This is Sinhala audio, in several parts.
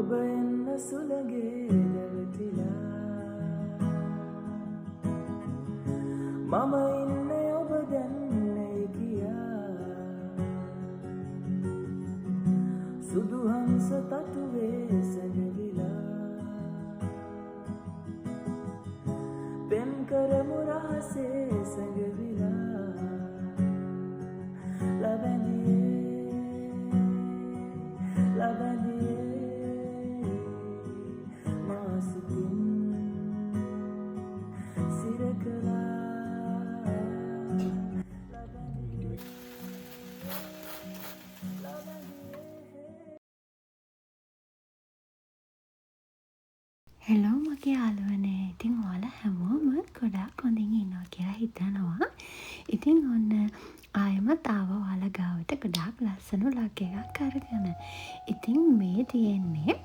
ඔබ එන්න සුළගේ දැවටිලා මම ඉන්නේ ඔබ දැන්නේ කියා සුදු හංස තටුවේ සැඟවිලා පෙම් කරමු රහසේ සැඟවිලා ලබැඳියේ මාසිතින් සිරකලා හෙලෝ මගේ යාළුවනේ. ඉතින් ඔයාලා හැමෝම ගොඩාක් හොඳින් ඉන්නවා කියලා හිතනවා. ඉතින් ඔන්න ආයෙමත් ආවා ඔයාලා ගාවට ගොඩාක් ලස්සන vlog එකක් අරගෙන. ඉතින් මේ තියෙන්නේ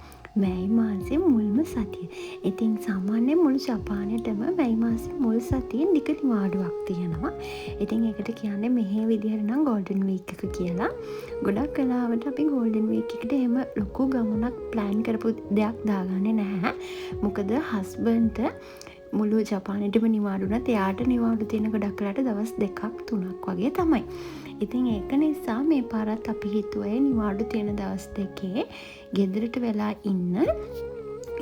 මැයි මාසේ මුල්ම සතිය. ඉතින් සාමාන්‍යයෙන් මුළු ජපානයේටම මැයි මාසේ මුල් සතියේ නික නිවාඩුවක් තියෙනවා. ඉතින් ඒකට කියන්නේ මෙහි විදිහට නම් ගෝල්ඩන් වීක් එක කියලා. ගොඩක් වෙලාවට අපි ගෝල්ඩන් වීක් එකට එහෙම ලොකු ගමනක් ප්ලෑන් කරපු දෙයක් දාගන්නේ නැහැ. මොකද හස්බන්ඩ්ට මුළු ජපානෙටම නිවාඩු නැත්. එයාට නිවාඩු තියෙන ගොඩක් වෙලාට දවස් 2ක් 3ක් වගේ තමයි. ඉතින් ඒක නිසා මේ පාරත් අපි හිතුවේ නිවාඩු තියෙන දවස් දෙකේ ගෙදරට වෙලා ඉන්න.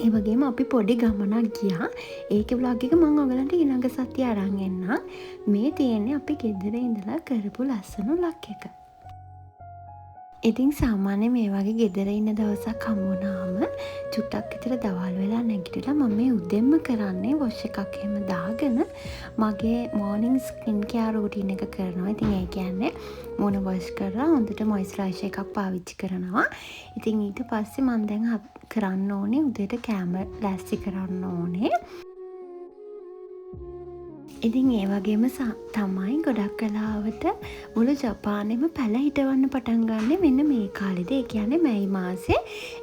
ඒ වගේම අපි පොඩි ගමනක් ගියා. ඒකේ vlog එක මම ඔයගලන්ට ඊළඟ සතිය අරන් එන්නම්. මේ තියෙන්නේ අපි ගෙදර ඉඳලා කරපු ලස්සන vlog එක. ඉතින් සාමාන්‍ය මේ වගේ ගෙදර ඉන්න දවසක් හම්බුනාම චුට්ටක් විතර දවල් වෙලා නැගිටලා මම මේ උදෙන්ම කරන්නේ වොෂ් එකක් එහෙම දාගෙන මගේ මෝර්නින් ස්කින් කෙයාර් රූටින් එක කරනවා. ඉතින් ඒ කියන්නේ මූණ වොෂ් කරලා හොඳට මොයිස්චරයිසර් එකක් පාවිච්චි කරනවා. ඉතින් ඊට පස්සේ මම දැන් කරන්න ඕනේ උදේට කෑම ලෑස්ති කරන්න ඕනේ. ඉතින් ඒ වගේම තමයි ගොඩක් වෙලාවට මුළු ජපානෙම පැල හිටවන්න පටන් ගන්න මෙන්න මේ කාලෙද. ඒ කියන්නේ මැයි මාසේ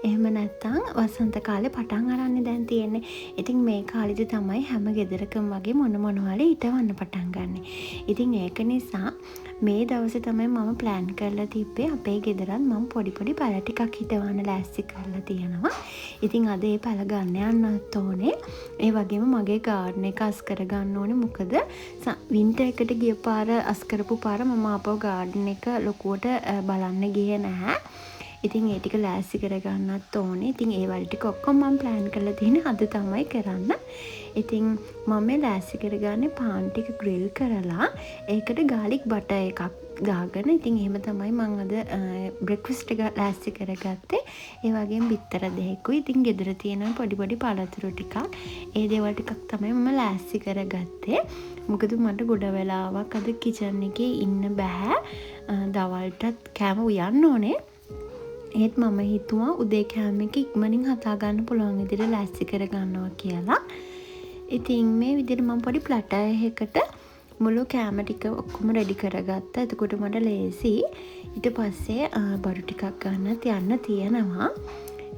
එහෙම නැත්තම් වසන්ත කාලේ පටන් අරන්නේ දැන් තියෙන්නේ. ඉතින් මේ කාලෙදි තමයි හැම ගෙදරකම වගේ මොනවාරි හිටවන්න පටන් ගන්න. ඉතින් ඒක නිසා මේ දවසේ තමයි මම ප්ලෑන් කරලා තිබ්බේ අපේ ගෙදරත් මම පොඩි පැල ටිකක් හිටවන්න ලෑස්ති කරලා තියෙනවා. ඉතින් අද ඒ පැල ගන්න යන්නත් ඕනේ. ඒ වගේම මගේ ගාඩන් එක අස් කර ගන්න ඕනේ. මොකද වින්ටර් එකට ගිය පාර අස් කරපු පාර මම ආපහු ගාඩන් එක ලොකුවට බලන්න ගියේ නැහැ. ඉතින් ඒ ටික ලෑස්ති කරගන්නත් ඕනේ. ඉතින් ඒ වල ටික ඔක්කොම මම ප්ලෑන් කරලා තියෙන්නේ අද තමයි කරන්න. ඉතින් මම ලෑස්ති කරගන්නේ පාන් ටික ග්‍රිල් කරලා ඒකට ගාලික් බටර් එකක් දාගෙන. ඉතින් එහෙම තමයි මම අද බ්‍රෙක්ෆාස්ට් එක ලෑස්ති කරගත්තේ. ඒ වගේම බිත්තර දෙකකුයි. ඉතින් ගෙදර තියෙන පොඩි පළතුරු ටිකක් ඒ දේවල් ටිකක් තමයි මම ලෑස්ති කරගත්තේ. මොකද මට ගොඩ වෙලාවක් අද කිචන් එකේ ඉන්න බෑ. දවල්ටත් කෑම උයන්න ඕනේ. ඒත් මම හිතුවා උදේ කෑම එක ඉක්මනින් හදා ගන්න පුළුවන් විදිහට ලෑස්ති කර ගන්නවා කියලා. ඉතින් මේ විදිහට මම පොඩි ප්ලැටර් එකකට මුළු කෑම ටික ඔක්කොම රෙඩි කරගත්තා. එතකොට මට ලේසි. ඊට පස්සේ බඩු ටිකක් ගන්නත් යන්න තියෙනවා.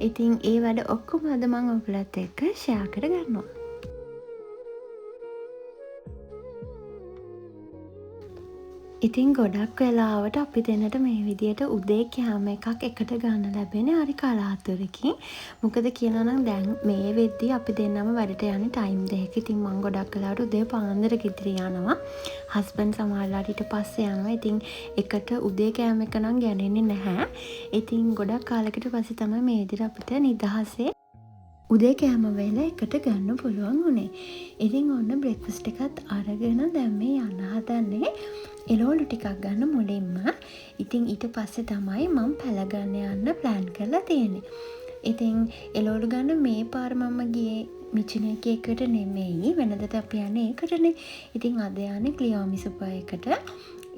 ඉතින් ඒ වැඩ ඔක්කොම අද මම ඔයගලත් එක්ක ෂෙයා කර ගන්නවා. ඉතින් ගොඩක් වෙලාවට අපි දෙන්නට මේ විදියට උදේ කෑම එකක් එකට ගන්න ලැබෙන්නේ හරි කලාතුරකින්. මොකද කියනවා නම් දැන් මේ වෙද්දී අපි දෙන්නම වැඩට යන්නේ ටයිම් දෙකක. ඉතින් මම ගොඩක් වෙලාවට උදේ පාන්දර ගෙදර යනවා. හස්බන්ඩ් සමහරවිට ඊට පස්සේ යනවා. ඉතින් එකට උදේ කෑම එක නම් ගන්නේ නැහැ. ඉතින් ගොඩක් කාලයකට පස්සේ තමයි මේ විදිහට අපිට නිදහසේ උදේ කෑම වේල එකට ගන්න පුළුවන් උනේ. ඉතින් ඔන්න බ්‍රෙක්ෆාස්ට් එකත් අරගෙන දැන් මේ යන්න හදන්නේ එළවලු ටිකක් ගන්න මුලින්ම. ඉතින් ඊට පස්සේ තමයි මම පැල ගන්න යන්න ප්ලෑන් කරලා තියෙන්නේ. ඉතින් එළවලු ගන්න මේ පාර මම ගියේ මිචුනේකේ එකට නෙමෙයි. වෙනදට අපි යන්නේ ඒකටනේ. ඉතින් අද යන්නේ ක්ලියෝමි සුපර් එකට.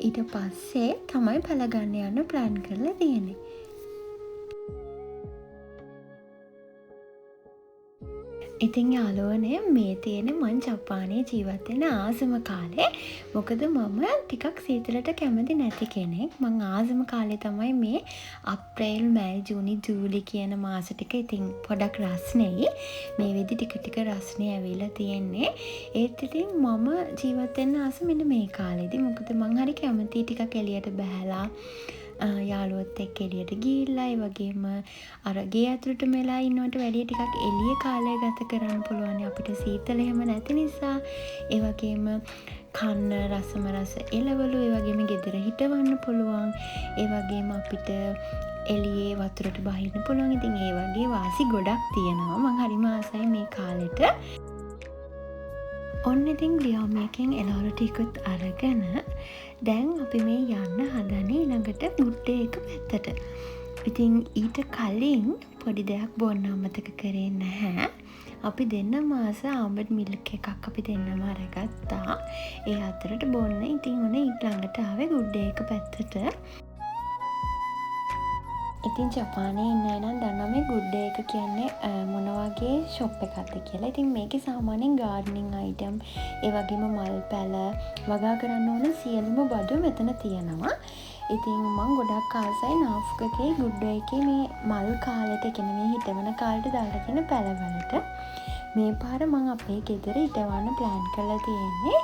ඊට පස්සේ තමයි පැල ගන්න යන්න ප්ලෑන් කරලා තියෙන්නේ. ඉතින් යාළුවනේ මේ තියෙන්නේ මං ජපානයේ ජීවත් වෙන ආසම කාලේ. මොකද මම ටිකක් සීතලට කැමති නැති කෙනෙක්. මං ආසම කාලේ තමයි මේ අප්‍රේල් මැයි ජූනි ජූලි කියන මාස ටික. ඉතින් පොඩක් රස්නෙයි. මේ විදි ටික රස්නේ ඇවිල්ලා තියෙන්නේ. ඒත් ඉතින් මම ජීවත් වෙන්න ආස මෙන්න මේ කාලේදී. මොකද මං හරි කැමති ටිකක් එළියට බහැලා යාළුවොත් එක්ක එළියට ගිහිල්ලා ඒ වගේම අර ගේ ඇතුළට මෙලා ඉන්නවට වැඩිය ටිකක් එළියේ කාලය ගත කරන්න පුළුවන් අපිට සීතල එහෙම නැති නිසා. ඒ වගේම කන්න රසම රස එළවලු ඒ වගේම ගෙදර හිටවන්න පුළුවන්. ඒ වගේම අපිට එළියේ වතුරට බහින්න පුළුවන්. ඉතින් ඒ වගේ වාසි ගොඩක් තියෙනවා. මං හරිම ආසයි මේ කාලෙට. ඔන්න ඉතින් ග්‍රියාම් එකෙන් එළවලු ටිකුත් අරගෙන දැන් අපි මේ යන්න හදන්නේ ඊළඟට ගුඩ් ඩේ එක පැත්තට. ඉතින් ඊට කලින් පොඩි දෙයක් බොන්න අමතක කරේ නැහැ. අපි දෙන්නම ආස ආම්බඩ් මිල්ක් එකක් අපි දෙන්නම අරගත්තා. ඒ අතරට බොන්න ඉතින් ඔන්න ඊළඟට ආවේ ගුඩ් ඩේ එක පැත්තට. ඉතින් ජපානයේ ඉන්න අය නම් දන්නවා මේ ගුඩ් ඩේ එක කියන්නේ මොන වගේ ෂොප් එකක්ද කියලා. ඉතින් මේකේ සාමාන්‍යයෙන් ගාඩ්නින් අයිටම්, ඒ වගේම මල් පැල වගා කරන්න ඕන සියලුම බඩු මෙතන තියෙනවා. ඉතින් මං ගොඩක් ආසයි නාෆ්කගේ ගුඩ් ඩේ එකේ මේ මල් කාලෙට, කියන්නේ මේ හිටවන කාලෙට දාලා තියෙන පැලවලට. මේ පාර මං අපේ ගෙදර හිටවන්න ප්ලෑන් කරලා තියෙන්නේ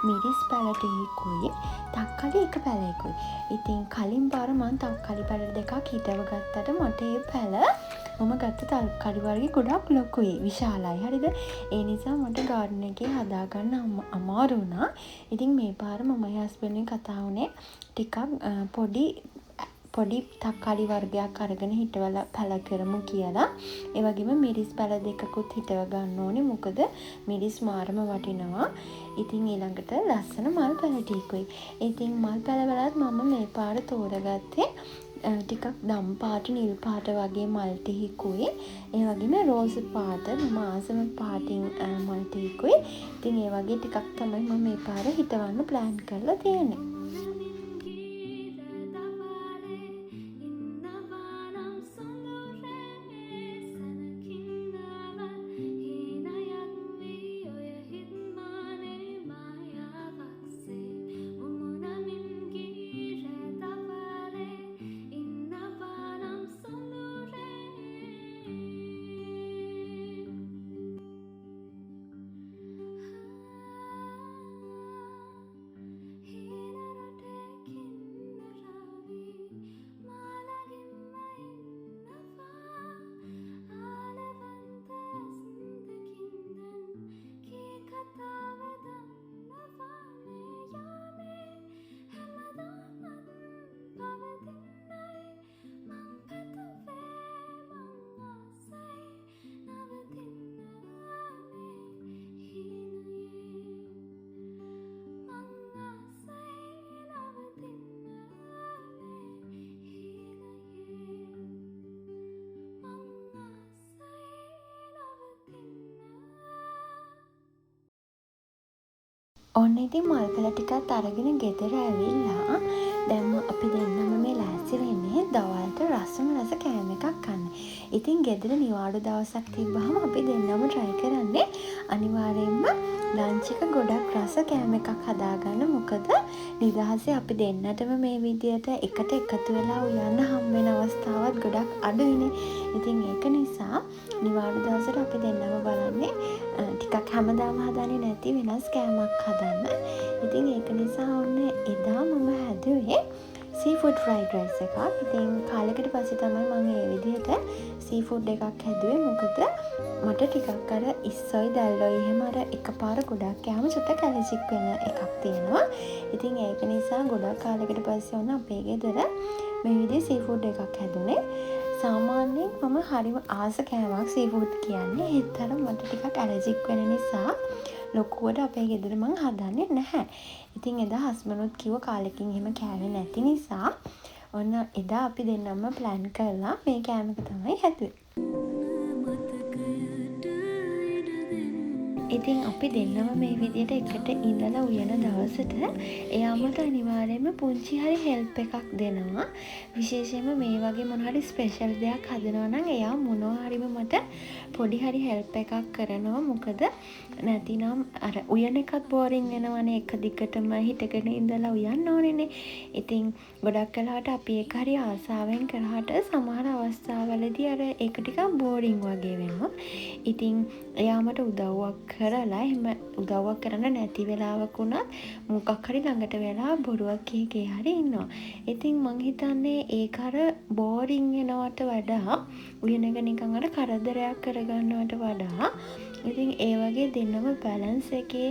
මිරිස් පැල ටිකකුයි තක්කලි එක පැලයකුයි. ඉතින් කලින් පාර මං තක්කලි පැල දෙකක් හිටව ගත්තට මට ඒ පැල මම ගත්ත තක්කලි වර්ගේ ගොඩක් ලොකුයි, විශාලයි. හරිද? ඒ නිසා මට ගාඩන් එකේ හදාගන්න අමාරු වුණා. ඉතින් මේ පාර මමයි හස්බන්ඩ්ගෙන් කතා වුණේ ටිකක් පොඩි තක්කාලි වර්ගයක් අරගෙන හිටවල පැල කරමු කියලා. ඒ වගේම මිරිස් පැල දෙකකුත් හිටව ගන්න ඕනේ. මොකද මිරිස් මාරම වටිනවා. ඉතින් ඊළඟට ලස්සන මල් පැල ටිකකුයි. ඉතින් මල් පැල වලත් මම මේ පාර තෝරගත්තේ ටිකක් දම් පාට, නිල් පාට වගේ මල් ටිකකුයි. ඒ වගේම රෝස් පාට, මම ආසම පාටින් මල් ටිකකුයි. ඉතින් ඒ වගේ ටිකක් තමයි මම මේ පාර හිටවන්න ප්ලෑන් කරලා තියෙන්නේ. ඔන්න ඉතින් මල් පැල ටිකත් අරගෙන ගෙදර ඇවිල්ලා දැන් අපි දෙන්නම මේ ලෑස්ති වෙන්නේ දවල්ට රසම රස කෑම එකක් කන්න. ඉතින් ගෙදර නිවාඩු දවසක් තිබ්බහම අපි දෙන්නම try කරන්නේ අනිවාර්යයෙන්ම ලන්ච් එක ගොඩක් රස කෑම එකක් හදාගන්න. මොකද නිදහසේ අපි දෙන්නටම මේ විදියට එකට එකතු වෙලා උයන්න හම් වෙන අවස්ථාවත් ගොඩක් අඩුයිනේ. ඉතින් ඒක නිසා නිවාඩු දවසට අපි දෙන්නම බලන්නේ ටිකක් හැමදාම හදන්නේ නැති වෙනස් කෑමක් හදන්න. ඉතින් ඒක නිසා ඔන්න එදා මම හැදුවේ සීෆුඩ් ෆ්‍රයිඩ් රයිස් එකක්. ඉතින් කාලෙකට පස්සේ තමයි මම මේ විදිහට සීෆුඩ් එකක් හැදුවේ. මොකද මට ටිකක් අර ඉස්සොයි දැල්ලොයි එහෙම අර එකපාර ගොඩක් කෑම චුට්ටක් ඇලර්ජික් වෙන එකක් තියෙනවා. ඉතින් ඒක නිසා ගොඩක් කාලෙකට පස්සේ ඔන්න අපේ ගෙදර මේ විදිහේ සීෆුඩ් එකක් හැදුනේ. සාමාන්‍යයෙන් මම හරිම ආස කෑමක් සීෆුඩ් කියන්නේ. ඒතර මට ටිකක් ඇලර්ජික් වෙන නිසා ලොකුවට අපේ ගෙදර මං හදන්නේ නැහැ. ඉතින් එදා හස්බන්ඩ්ත් කිව්ව කාලෙකින් එහෙම කෑවේ නැති නිසා ඔන්න එදා අපි දෙන්නම ප්ලෑන් කරලා මේ කෑම එක තමයි හැදුවේ. ඉතින් අපි දෙන්නම මේ විදියට එකට ඉඳලා උයන දවසට එයා මට අනිවාර්යයෙන්ම පුංචි හරි හෙල්ප් එකක් දෙනවා. විශේෂයෙන්ම මේ වගේ මොන හරි ස්පෙෂල් දෙයක් හදනවා නම් එයා මොනවා හරිම මට පොඩි හරි හෙල්ප් එකක් කරනවා. මොකද නැතිනම් අර උයන එකත් බෝරින් වෙනවනේ, එක දිගටම හිටගෙන ඉඳලා උයන්න ඕනේනේ. ඉතින් ගොඩක් වෙලාවට අපි ඒක හරි ආසාවෙන් කරාට සමහර අවස්ථාවලදී අර ඒක ටිකක් බෝරින් වගේ වෙනවා. ඉතින් එයා මට උදව්වක් කරලා එහෙම උදව්වක් කරන්න නැති වෙලාවක උනත් මොකක් හරි ළඟට වෙලා බොරුවක් කී හරි ඉන්නවා. ඉතින් මං හිතන්නේ ඒක අර බෝරින් වෙනවට වඩා උයනක නිකන් අර කරදරයක් කරගන්නවට වඩා ඉතින් ඒ වගේ දෙන්නම බැලන්ස් එකේ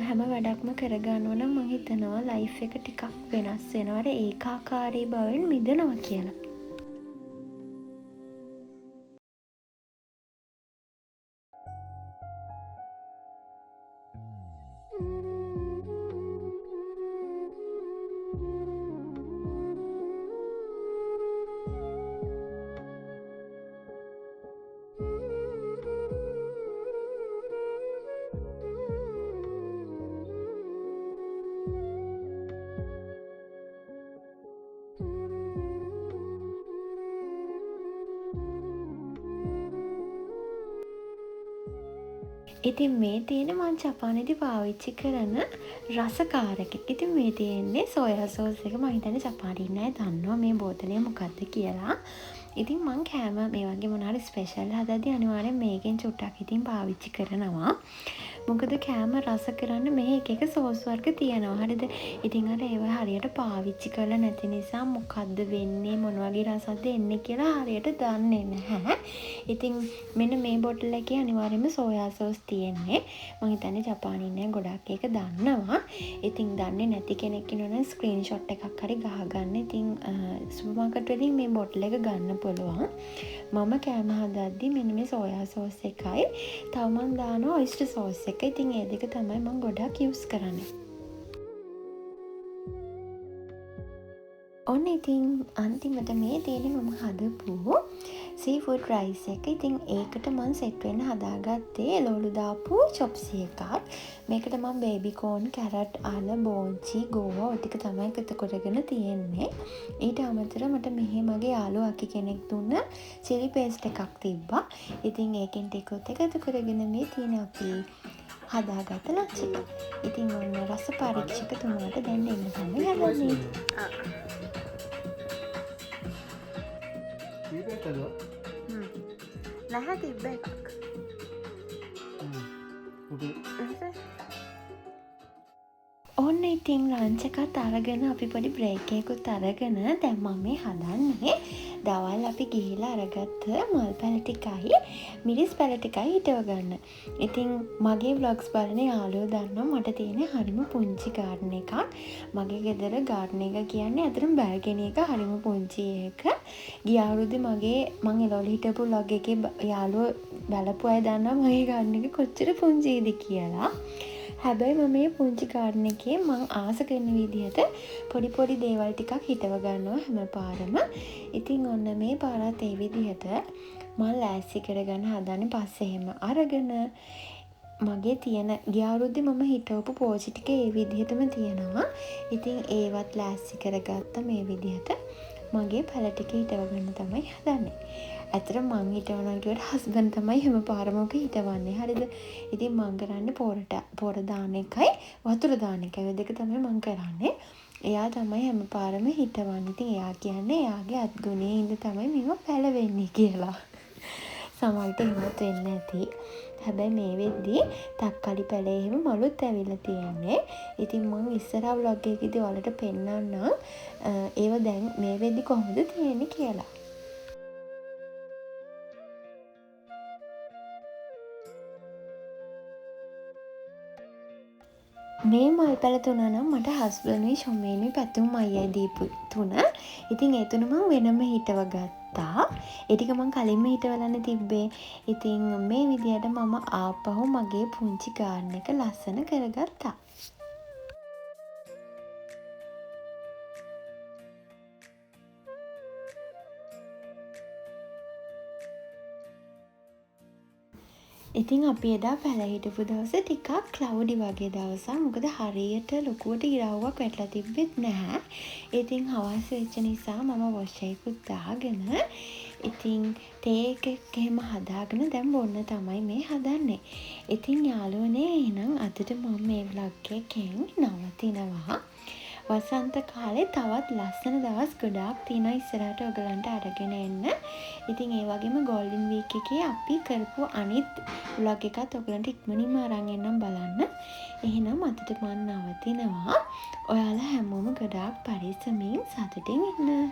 හැම වැඩක්ම කරගන්නවා නම් මං හිතනවා ලයිෆ් එක ටිකක් වෙනස් වෙනවා. අර ඒකාකාරී බවෙන් මිදෙනවා කියලා. ඉතින් මේ තියෙන මං ජපානයේදී පාවිච්චි කරන රසකාරකෙක්. ඉතින් මේ තියෙන්නේ සෝයා සෝස් එක. මං හිතන්නේ ජපානයේ ඉන්න අය දන්නවා මේ බෝතලේ මොකක්ද කියලා. ඉතින් මං කෑම මේ වගේ මොනාරි ස්පෙෂල් හදද්දී අනිවාර්යෙන් මේකෙන් චුට්ටක් ඉතින් පාවිච්චි කරනවා. මොකද කෑම රස කරන්න මේ එක සෝස් වර්ග තියෙනවා. හරිද? ඉතින් අර ඒවා හරියට පාවිච්චි කරලා නැති නිසා මොකද්ද වෙන්නේ මොන වගේ රසක්ද එන්නේ කියලා හරියට දන්නේ නැහැ. ඉතින් මෙන්න මේ බොටල් එකේ අනිවාර්යයෙන්ම සෝයා සෝස් තියෙන්නේ. මම හිතන්නේ ජපානයේ ඉන්න ගොඩක් ඒක දන්නවා. ඉතින් දන්නේ නැති කෙනෙක් ඉන්නවනම් ස්ක්‍රීන්ෂොට් එකක් හරි ගහගන්න. ඉතින් සුපර් මාකට් වලින් මේ බොටල් එක ගන්න පුළුවන්. මම කෑම හදද්දී මෙන්න මේ සෝයා සෝස් එකයි තව මම දානවා ඔයිස්ටර් සෝස් එක. ඉතින් ඒ දෙක තමයි මම ගොඩක් යූස් කරන්නේ. ඔන්න ඉතින් අන්තිමට මේ තියෙන්නේ මම හදපු සීෆුඩ් රයිස් එක. ඉතින් ඒකට මම සෙට් වෙන්න හදාගත්තේ එළවලු දාපු චොප්සි එකක්. මේකට මම බේබි කෝන්, කැරට්, අල, බෝන්චි, ගෝවා ඔය ටික තමයි එකතු කරගෙන තියෙන්නේ. ඊට අමතරව මට මෙහි මගේ යාළුවා අකි කෙනෙක් දුන්න චිලි පේස්ට් එකක් තිබ්බා. ඉතින් ඒකෙන් ටිකත් එකතු කරගෙන මේ තියෙන අපි හදාගත්ත ලන්ච් එක. ඉතින් ඔන්න රස පරීක්ෂකතුමාට දැන් දෙන්න තමයි හදන්නේ. නැහැ තිබ්බ එකක්. ඔන්න ඉතින් ලන්ච් එකත් අරගෙන අපි පොඩි බ්‍රේක් එකකුත් අරගෙන දැන් මම මේ හදන්නේ දවල් අපි ගිහිලා අරගත්ත මල් පැල ටිකයි මිරිස් පැල ටිකයි හිටව ගන්න. ඉතින් මගේ vlogs බලන යාළුවෝ දන්නවා මට තියෙන හරිම පුංචි ගාඩන් එකක්. මගේ ගෙදර ගාඩන් එක කියන්නේ අතරම බැල්කනි එක හරිම පුංචි එක. ගිය අවුරුද්දේ මම එළවලු හිටපු vlog එකේ යාළුවෝ බලපු අය දන්නවා මගේ ගාඩන් එක කොච්චර පුංචිද කියලා. හැබැයි මම මේ පුංචි ගාඩන් එකේ මං ආස කරන විදිහට පොඩි පොඩි දේවල් ටිකක් හිටව ගන්නවා හැමපාරම. ඉතින් ඔන්න මේ පාරත් ඒ විදිහට මම ලෑස්ති කරගන්න හදන්නේ. පස්සේ එහෙම අරගෙන මගේ තියෙන ගිය අවුරුද්දේ මම හිටවපු පෝචි ටික ඒ විදිහටම තියෙනවා. ඉතින් ඒවත් ලෑස්ති කරගත්ත මේ විදිහට මගේ පැල ටික හිටව ගන්න තමයි හදන්නේ. ඇතර මං හිටවනවා කිව්වට හස්බන්ඩ් තමයි හැම පාරම ඔක හිටවන්නේ. හරිද? ඉතින් මං කරන්නේ පොර දාන එකයි වතුර දාන එකයි. ඔය දෙක තමයි මං කරන්නේ. එයා තමයි හැම පාරම හිටවන්නේ. ඉතින් එයා කියන්නේ එයාගේ අත්ගුණේ ඉඳ තමයි මේව පැලවෙන්නේ කියලා. සමහරවිට එහෙමත් වෙන්න ඇති. හැබැයි මේ වෙද්දී තක්කාලි පැලේ එහෙම මලුත් ඇවිල්ලා තියෙන්නේ. ඉතින් මම ඉස්සරහා vlog එකේදී ඔයාලට පෙන්නන්නම් ඒව දැන් මේ වෙද්දී කොහොමද තියෙන්නේ කියලා. මේ මල් පැල තුන නම් මට හස්බන්ඩ්ුයි ෂොමේනුයි පැතුම් අයියයි දීපු තුන. ඉතින් ඒ තුන මම වෙනම හිටව ගත්තා. ඒ ටික මම කලින්ම හිටවලන්න තිබ්බේ. ඉතින් මේ විදිහට මම ආපහු මගේ පුංචි ගාඩන් එක ලස්සන කරගත්තා. ඉතින් අපි එදා පැල හිටපු දවස ටිකක් ක්ලවුඩි වගේ දවසක්. මොකද හරියට ලොකුවට ඉරව්වක් වැටලා තිබ්බෙත් නැහැ. ඉතින් හවස වෙච්ච නිසා මම වොෂ් එකකුත් දාගෙන ඉතින් තේ එකක් එහෙම හදාගෙන දැන් බොන්න තමයි මේ හදන්නේ. ඉතින් යාළුවනේ එහෙනම් අදට මම මේ vlog එකෙන් නවතිනවා. වසන්ත කාලේ තවත් ලස්සන දවස් ගොඩාක් තියෙනවා ඉස්සරහට ඔයගලන්ට අරගෙන එන්න. ඉතින් ඒ වගේම ගෝල්ඩන් වීක් එකේ අපි කරපු අනිත් vlog එකත් ඔයගලන්ට ඉක්මනින්ම අරන් එන්නම් බලන්න. එහෙනම් අදට මම නවතිනවා. ඔයාලා හැමෝම ගොඩාක් පරිස්සමින් සතුටින් ඉන්න.